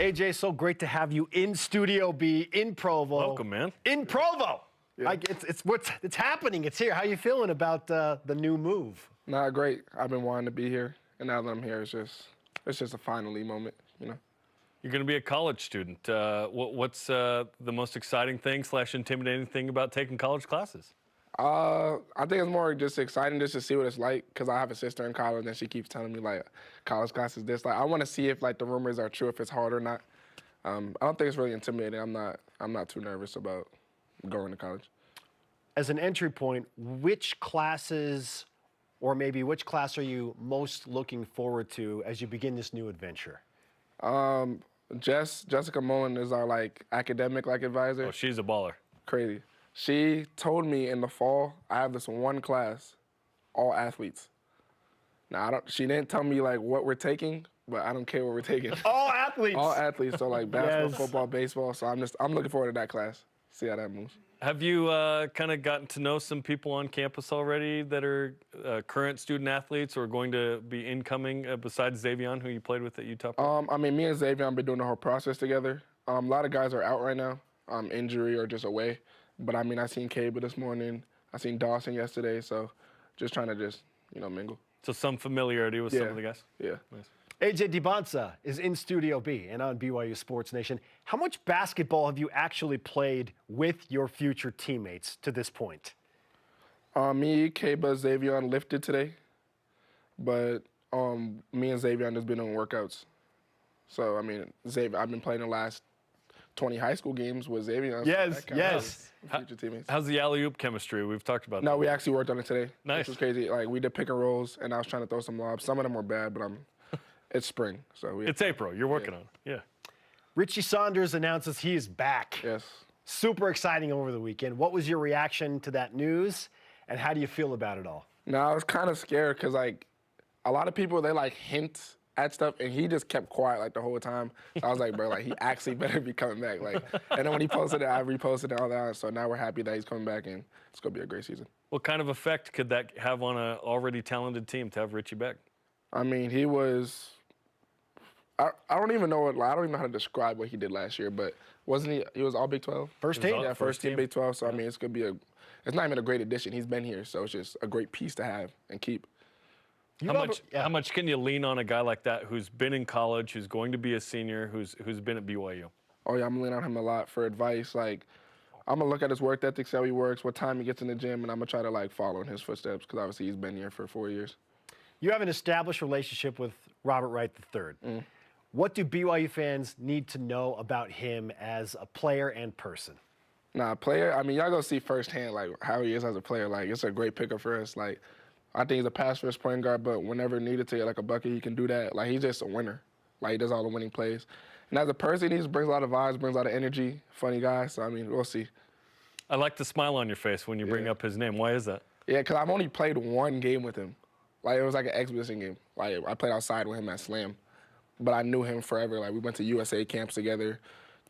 AJ, so great to have you in Studio B in Provo. Welcome, man. In Provo. Yeah. Like it's happening. It's here. How you feeling about the new move? Nah, great. I've been wanting to be here, and now that I'm here, it's just a finally moment, you know. You're going to be a college student. What's the most exciting thing / intimidating thing about taking college classes? I think it's more just exciting just to see what it's like, because I have a sister in college and she keeps telling me like college classes this. Like I want to see if like the rumors are true, if it's hard or not. I don't think it's really intimidating. I'm not too nervous about going to college. As an entry point, which classes or maybe which class are you most looking forward to as you begin this new adventure? Jessica Mullen is our like academic like advisor. Oh, she's a baller. Crazy. She told me in the fall, I have this one class, all athletes. Now, she didn't tell me, like, what we're taking, but I don't care what we're taking. All athletes. All athletes, so, like, basketball, Yes. football, baseball. So I'm looking forward to that class, see how that moves. Have you kind of gotten to know some people on campus already that are current student athletes or going to be incoming besides Xavion, who you played with at Utah? I mean, me and Xavion have been doing the whole process together. A lot of guys are out right now, injury or just away. But, I mean, I seen Cabo this morning. I seen Dawson yesterday. So just trying to mingle. So some familiarity with some of the guys? Yeah. Nice. AJ Dybantsa is in Studio B and on BYU Sports Nation. How much basketball have you actually played with your future teammates to this point? Me, Cabo, Xavion lifted today. But me and Xavion just been on workouts. So, I mean, I've been playing the last 20 high school games with Xavion. Yes, yes. Future teammates. How's the alley-oop chemistry? We've talked about that. No, we actually worked on it today. Nice. Which was crazy. Like, we did pick and rolls, and I was trying to throw some lobs. Some of them were bad, but it's spring. So It's April. You're working on it. Yeah. Richie Saunders announces he is back. Yes. Super exciting over the weekend. What was your reaction to that news, and how do you feel about it all? No, I was kind of scared because, like, a lot of people, they, like, hint at stuff, and he just kept quiet, like, the whole time. So I was like, bro, like, he actually better be coming back. Like, and then when he posted it, I reposted it, all that. So now we're happy that he's coming back, and it's going to be a great season. What kind of effect could that have on an already talented team to have Richie back? I mean, he was I don't even know I don't even know how to describe what he did last year, but wasn't he was all Big 12? First team? Yeah, first team Big 12. So, I mean, it's going to be it's not even a great addition. He's been here, so it's just a great piece to have and keep. How much can you lean on a guy like that who's been in college, who's going to be a senior, who's been at BYU? Oh, yeah, I'm leaning on him a lot for advice. Like, I'm going to look at his work ethic, see how he works, what time he gets in the gym, and I'm going to try to, like, follow in his footsteps because, obviously, he's been here for 4 years. You have an established relationship with Robert Wright III. What do BYU fans need to know about him as a player and person? Nah, player, I mean, y'all go see firsthand, like, how he is as a player. Like, it's a great pickup for us. Like, I think he's a pass-first point guard, but whenever needed to get, like, a bucket, he can do that. Like, he's just a winner. Like, he does all the winning plays. And as a person, he just brings a lot of vibes, brings a lot of energy, funny guy. So, I mean, we'll see. I like the smile on your face when you bring up his name. Why is that? Yeah, because I've only played one game with him. Like, it was like an exhibition game. Like, I played outside with him at Slam. But I knew him forever. Like, we went to USA camps together,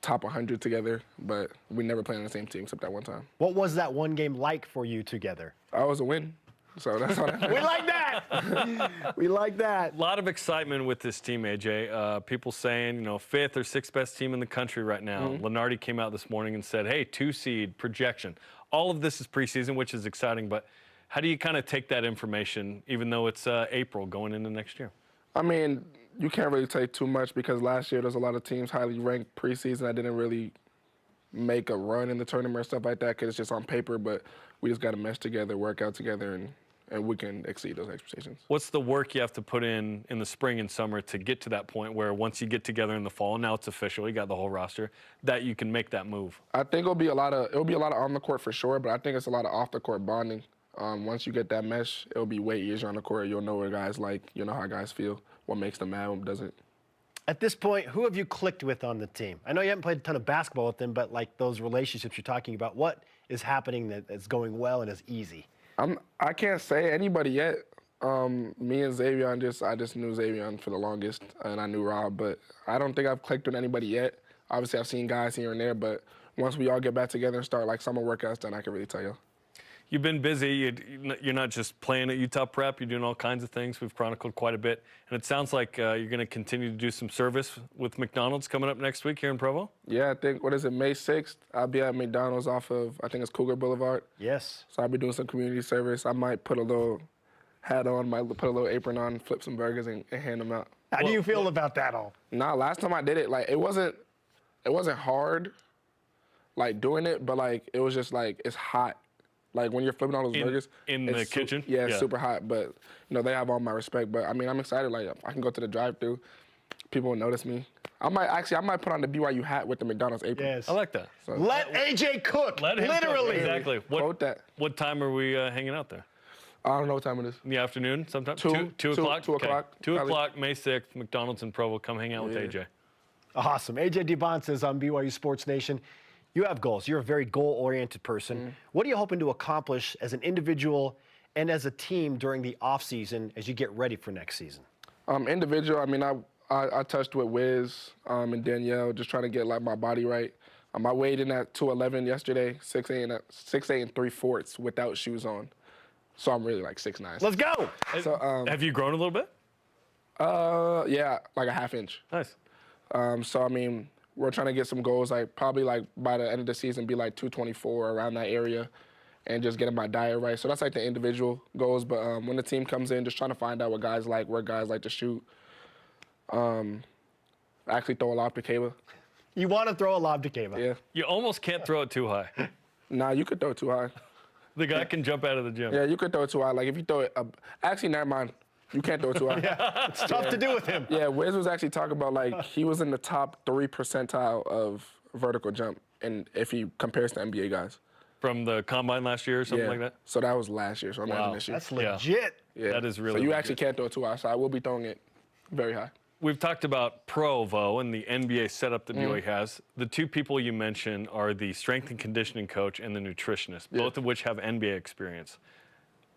top 100 together, but we never played on the same team except that one time. What was that one game like for you together? I was a win. So that's all that We like that. We like that. A lot of excitement with this team, AJ. People saying, 5th or 6th best team in the country right now. Lenardi came out this morning and said, hey, 2-seed projection. All of this is preseason, which is exciting, but how do you kind of take that information, even though it's April going into next year? I mean, you can't really take too much because last year there's a lot of teams highly ranked preseason that didn't really make a run in the tournament or stuff like that because it's just on paper, but we just got to mesh together, work out together, and we can exceed those expectations. What's the work you have to put in the spring and summer to get to that point where once you get together in the fall, now it's official, you got the whole roster, that you can make that move? I think it'll be a lot of on the court for sure, but I think it's a lot of off the court bonding. Once you get that mesh, it'll be way easier on the court. You'll know what guys like, you'll know how guys feel, what makes them mad, what doesn't. At this point, who have you clicked with on the team? I know you haven't played a ton of basketball with them, but like those relationships you're talking about, what is happening that's going well and is easy? I can't say anybody yet. Me and Xavion, I just knew Xavion for the longest, and I knew Rob, but I don't think I've clicked with anybody yet. Obviously, I've seen guys here and there, but once we all get back together and start like summer workouts, then I can really tell you. You've been busy. You're not just playing at Utah Prep. You're doing all kinds of things. We've chronicled quite a bit. And it sounds like you're going to continue to do some service with McDonald's coming up next week here in Provo. Yeah, I think, May 6th, I'll be at McDonald's off of, I think it's Cougar Boulevard. Yes. So I'll be doing some community service. I might put a little hat on, might put a little apron on, flip some burgers, and hand them out. How do you feel about that all? Nah, last time I did it, like, it wasn't hard, like, doing it, but, like, it was just, like, it's hot. Like, when you're flipping all those burgers. In the kitchen? Yeah, it's super hot. But, they have all my respect. But, I mean, I'm excited. Like, I can go to the drive-thru. People will notice me. I might put on the BYU hat with the McDonald's apron. Yes. I like that. So, let AJ cook. Let him literally. Cook. Exactly. Quote that. What time are we hanging out there? I don't know what time it is. In the afternoon sometime? 2 o'clock. 2 o'clock? 2 o'clock. 2 o'clock, May 6th, McDonald's in Provo. Come hang out with AJ. Awesome. AJ Dybantsa is on BYU Sports Nation. You have goals. You're a very goal-oriented person. What are you hoping to accomplish as an individual and as a team during the offseason as you get ready for next season? Individual, I mean, I touched with Wiz and Danielle, just trying to get, like, my body right. I weighed in at 211 yesterday, 6'8" and 3/4 without shoes on. So I'm really, like, 6'9". Let's go. So, have you grown a little bit? Yeah, like a half inch. Nice. So, I mean, we're trying to get some goals, like, probably, like, by the end of the season, be, like, 224 around that area and just getting my diet right. So that's, like, the individual goals. But when the team comes in, just trying to find out what guys like, where guys like to shoot. I actually throw a lob to Cabo. You want to throw a lob to Cabo? Yeah. You almost can't throw it too high. Nah, you could throw it too high. The guy can jump out of the gym. Yeah, you could throw it too high. Like, if you throw it actually, never mind. You can't throw it too high. Yeah, it's tough to do with him. Yeah, Wiz was actually talking about, like, he was in the top 3 percentile of vertical jump, and if he compares to NBA guys. From the combine last year or something like that? So that was last year, so imagine this year. That's legit. Yeah. That is really So you legit. actually can't throw it too high, so I will be throwing it very high. We've talked about Provo and the NBA setup that BYU has. The two people you mentioned are the strength and conditioning coach and the nutritionist, both of which have NBA experience.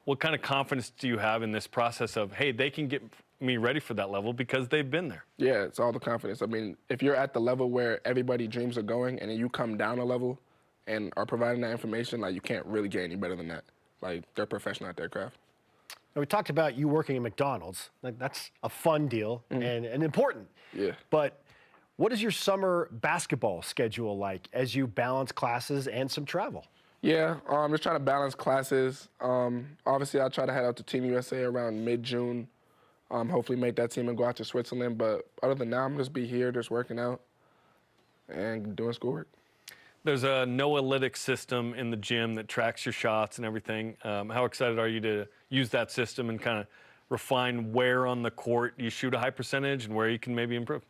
What kind of confidence do you have in this process of, hey, they can get me ready for that level because they've been there? Yeah, it's all the confidence. I mean, if you're at the level where everybody dreams of going and then you come down a level and are providing that information, like, you can't really get any better than that. Like, they're professional at their craft. Now, we talked about you working at McDonald's. Like, that's a fun deal and important. Yeah. But what is your summer basketball schedule like as you balance classes and some travel? Yeah, just trying to balance classes. Obviously, I'll try to head out to Team USA around mid-June. Hopefully make that team and go out to Switzerland. But other than that, I'm just be here, just working out and doing schoolwork. There's a no-analytics system in the gym that tracks your shots and everything. How excited are you to use that system and kind of refine where on the court you shoot a high percentage and where you can maybe improve?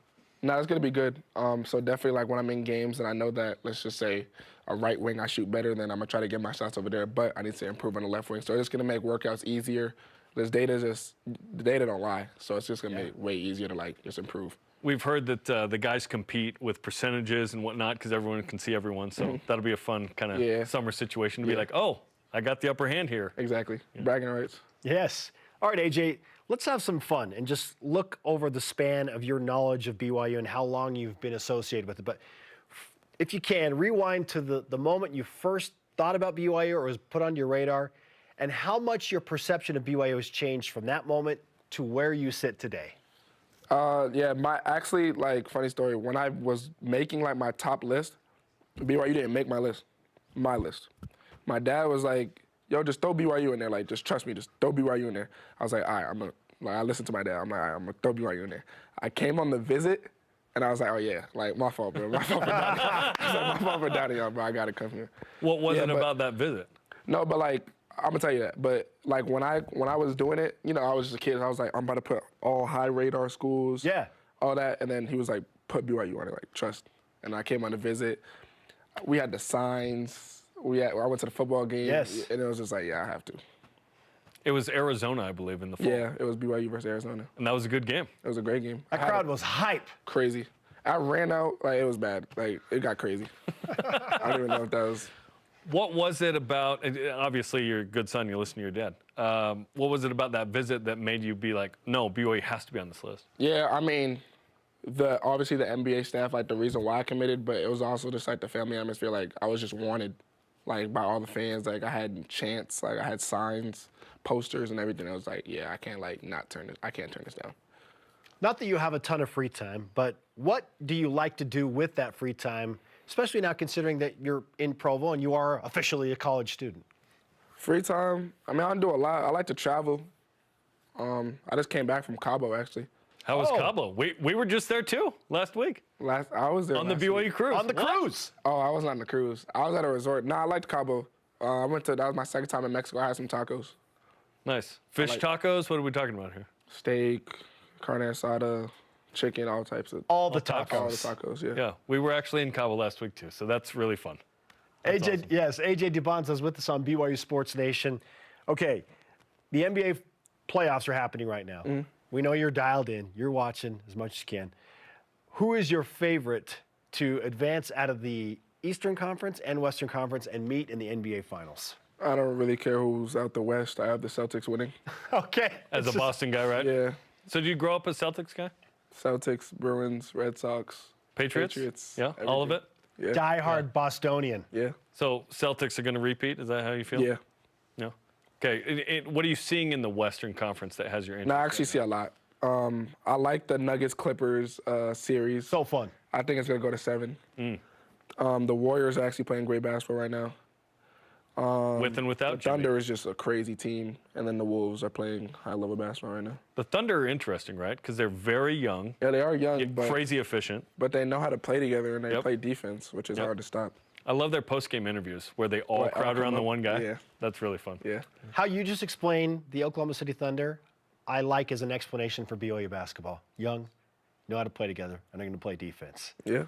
No, it's going to be good. So definitely, like, when I'm in games and I know that, let's just say, a right wing I shoot better, then I'm going to try to get my shots over there, but I need to improve on the left wing. So it's going to make workouts easier. The data don't lie, so it's just going to make it way easier to, like, just improve. We've heard that the guys compete with percentages and whatnot because everyone can see everyone, so that'll be a fun kind of summer situation to be like, oh, I got the upper hand here. Exactly. Bragging rights. Yes. All right, AJ, let's have some fun and just look over the span of your knowledge of BYU and how long you've been associated with it. But if you can, rewind to the moment you first thought about BYU or was put on your radar, and how much your perception of BYU has changed from that moment to where you sit today. Yeah, actually, like, funny story, when I was making, like, my top list, BYU didn't make my list. My dad was like, yo, just throw BYU in there. Like, just trust me, just throw BYU in there. I was like, all right, I listened to my dad. I'm like, all right, I'm going to throw BYU in there. I came on the visit, and I was like, oh, yeah, like, my fault, bro. My fault for doubting y'all. I was like, my fault for doubting y'all, bro. I got to come here. What was it about that visit? No, but, like, I'm going to tell you that. But, like, when I was doing it, I was just a kid. I was like, I'm about to put all high radar schools. Yeah. All that. And then he was like, put BYU on it, like, trust. And I came on the visit. We had the signs. I went to the football game. Yes. And it was just like, yeah, I have to. It was Arizona, I believe, in the fall. Yeah, it was BYU versus Arizona. And that was a good game. It was a great game. That crowd was hype. Crazy. I ran out. Like, it was bad. Like, it got crazy. I don't even know if that was... What was it about, obviously you're a good son, you listen to your dad. What was it about that visit that made you be like, no, BYU has to be on this list? Yeah, I mean, obviously the NBA staff, like, the reason why I committed, but it was also just, like, the family atmosphere. Like, I was just wanted. like by all the fans. Like I had chants, like I had signs, posters, and everything. I was like, yeah, I can't turn this down. Not that you have a ton of free time, but what do you like to do with that free time, especially now considering that you're in Provo and you are officially a college student? Free time, I mean, I do a lot. I like to travel. I just came back from Cabo, actually. How was Cabo? We were just there too last week. I was there on the BYU cruise. On the cruise. Oh, I wasn't on the cruise. I was at a resort. No, I liked Cabo. That was my second time in Mexico. I had some tacos. Nice. Fish tacos? What are we talking about here? Steak, carne asada, chicken, all types of. All the tacos. All the tacos, yeah. Yeah, we were actually in Cabo last week too, so that's really fun. That's AJ, awesome. yes, AJ Dybantsa is with us on BYU Sports Nation. Okay, the NBA playoffs are happening right now. Mm-hmm. We know you're dialed in. You're watching as much as you can. Who is your favorite to advance out of the Eastern Conference and Western Conference and meet in the NBA Finals? I don't really care who's out the West. I have the Celtics winning. Okay. As a Boston guy, right? Yeah. So did you grow up a Celtics guy? Celtics, Bruins, Red Sox. Patriots? Yeah, everything. all of it? Yeah. Die-hard Bostonian. Yeah. So Celtics are going to repeat? Is that how you feel? Yeah. No. Okay. What are you seeing in the Western Conference that has your interest? No, I actually see a lot. I like the Nuggets-Clippers series. So fun. I think it's going to go to 7. The Warriors are actually playing great basketball right now. With and without The Thunder is just a crazy team, and then the Wolves are playing high-level basketball right now. The Thunder are interesting, right? Because they're very young. Yeah, they are young, but crazy efficient. But they know how to play together, and they play defense, which is hard to stop. I love their post-game interviews where they all crowd around the one guy. Yeah. That's really fun. Yeah. How you just explained the Oklahoma City Thunder, I like as an explanation for BYU basketball. Young, know how to play together, and are going to play defense. Yeah.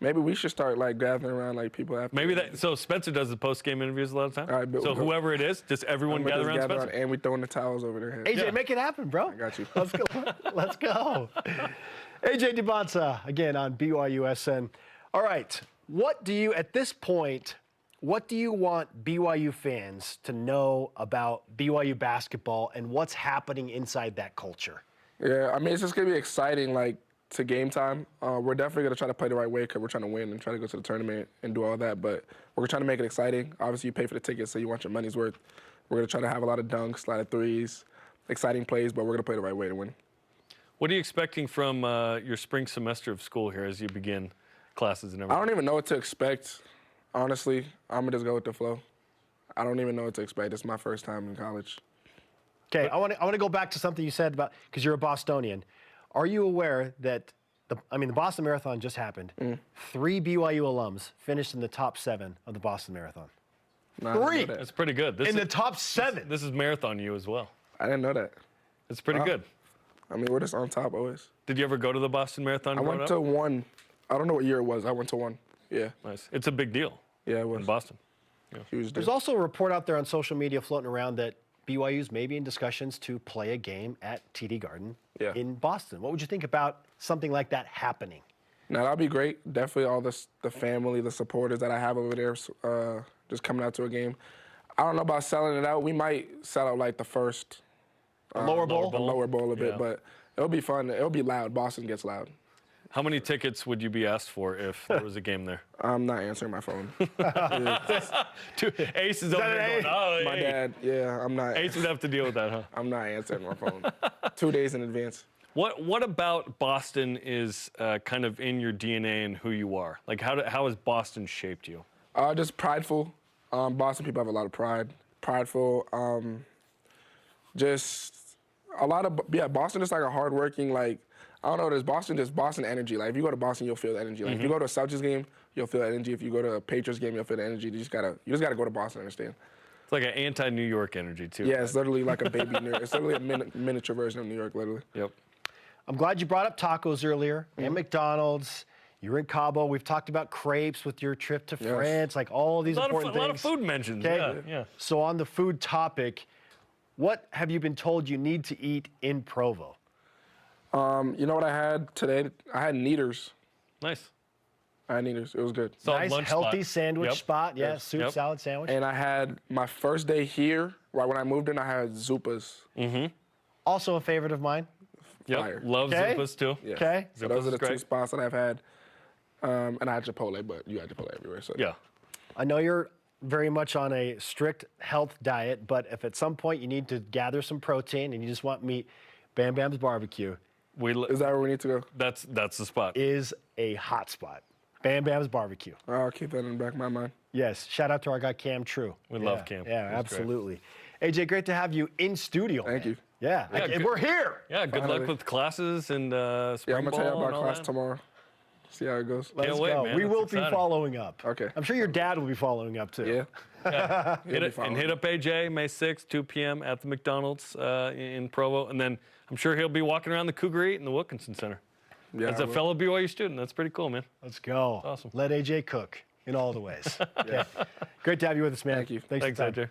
Maybe we should start gathering around people after. Maybe that. So Spencer does the post-game interviews a lot of time. All right, but so whoever it is, just everyone gather around Spencer. And we throwing the towels over their heads. AJ, make it happen, bro. I got you. Let's go. Let's go. AJ Dybantsa again on BYUSN. All right. At this point, what do you want BYU fans to know about BYU basketball and what's happening inside that culture? Yeah, I mean, it's just going to be exciting, to game time. We're definitely going to try to play the right way because we're trying to win and try to go to the tournament and do all that. But we're trying to make it exciting. Obviously, you pay for the tickets, so you want your money's worth. We're going to try to have a lot of dunks, a lot of threes, exciting plays, but we're going to play the right way to win. What are you expecting from your spring semester of school here as you begin classes and everything? I don't even know what to expect, honestly. I'm going to just go with the flow. I don't even know what to expect. It's my first time in college. Okay, I want to go back to something you said about, because you're a Bostonian. Are you aware that, the Boston Marathon just happened. 3 BYU alums finished in the top 7 of the Boston Marathon. No, 3! That's pretty good. In the top 7. This is Marathon U as well. I didn't know that. It's pretty good. I mean, we're just on top always. Did you ever go to the Boston Marathon? I went to one. I don't know what year it was. I went to one. Yeah. Nice. It's a big deal. Yeah, it was. In Boston. Huge deal. There's also a report out there on social media floating around that BYU's maybe in discussions to play a game at TD Garden in Boston. What would you think about something like that happening? No, that'd be great. Definitely all the family, the supporters that I have over there just coming out to a game. I don't know about selling it out. We might sell out the first lower bowl? The lower bowl a bit, but it'll be fun. It'll be loud. Boston gets loud. How many tickets would you be asked for if there was a game there? I'm not answering my phone. Ace is over there going, oh, My dad, I'm not. Ace would have to deal with that, huh? I'm not answering my phone. 2 days in advance. What about Boston is kind of in your DNA and who you are? How has Boston shaped you? Just prideful. Boston people have a lot of pride. Prideful. Just a lot of, Boston is a hardworking, I don't know, there's Boston energy. If you go to Boston, you'll feel the energy. If you go to a Celtics game, you'll feel the energy. If you go to a Patriots game, you'll feel the energy. You just gotta go to Boston, understand? It's like an anti-New York energy, too. Yeah, right? it's literally like a baby New York. It's literally a miniature version of New York, literally. Yep. I'm glad you brought up tacos earlier and McDonald's. You were in Cabo. We've talked about crepes with your trip to France, all these important things. A lot of food mentions. Okay? Yeah. So on the food topic, what have you been told you need to eat in Provo? You know what I had today? I had Kneaders. Nice. I had Kneaders. It was good. Nice, healthy sandwich spot. Yeah, Yes. soup, salad sandwich. And I had my first day here, right when I moved in, I had Zupas. Also a favorite of mine. Fire. Love Zupas, too. Yeah. Okay. So those are the great. 2 spots that I've had. And I had Chipotle, but you had Chipotle everywhere. So Yeah. I know you're very much on a strict health diet, but if at some point you need to gather some protein and you just want meat, Bam Bam's Barbecue is that where we need to go? That's the spot. is a hot spot. Bam Bam's Barbecue. I'll keep that in the back of my mind. Yes. Shout out to our guy Cam True. We love Cam. Yeah, He's absolutely. AJ, great to have you in studio. Thank you. Yeah, we're here. Yeah, good luck with classes and spring I'm going to tell you ball and about all class that. tomorrow. See how it goes. Let's Can't wait, go. man. We That's will exciting. be following up. Okay. I'm sure your dad will be following up too. Yeah. Hit up AJ May 6th, 2 p.m. at the McDonald's in Provo, and then I'm sure he'll be walking around the Cougar Eat in the Wilkinson Center. Yeah, As a fellow BYU student, that's pretty cool, man. Let's go. Awesome. Let AJ cook in all the ways. Okay. Great to have you with us, man. Thank you. Thanks for the time. AJ.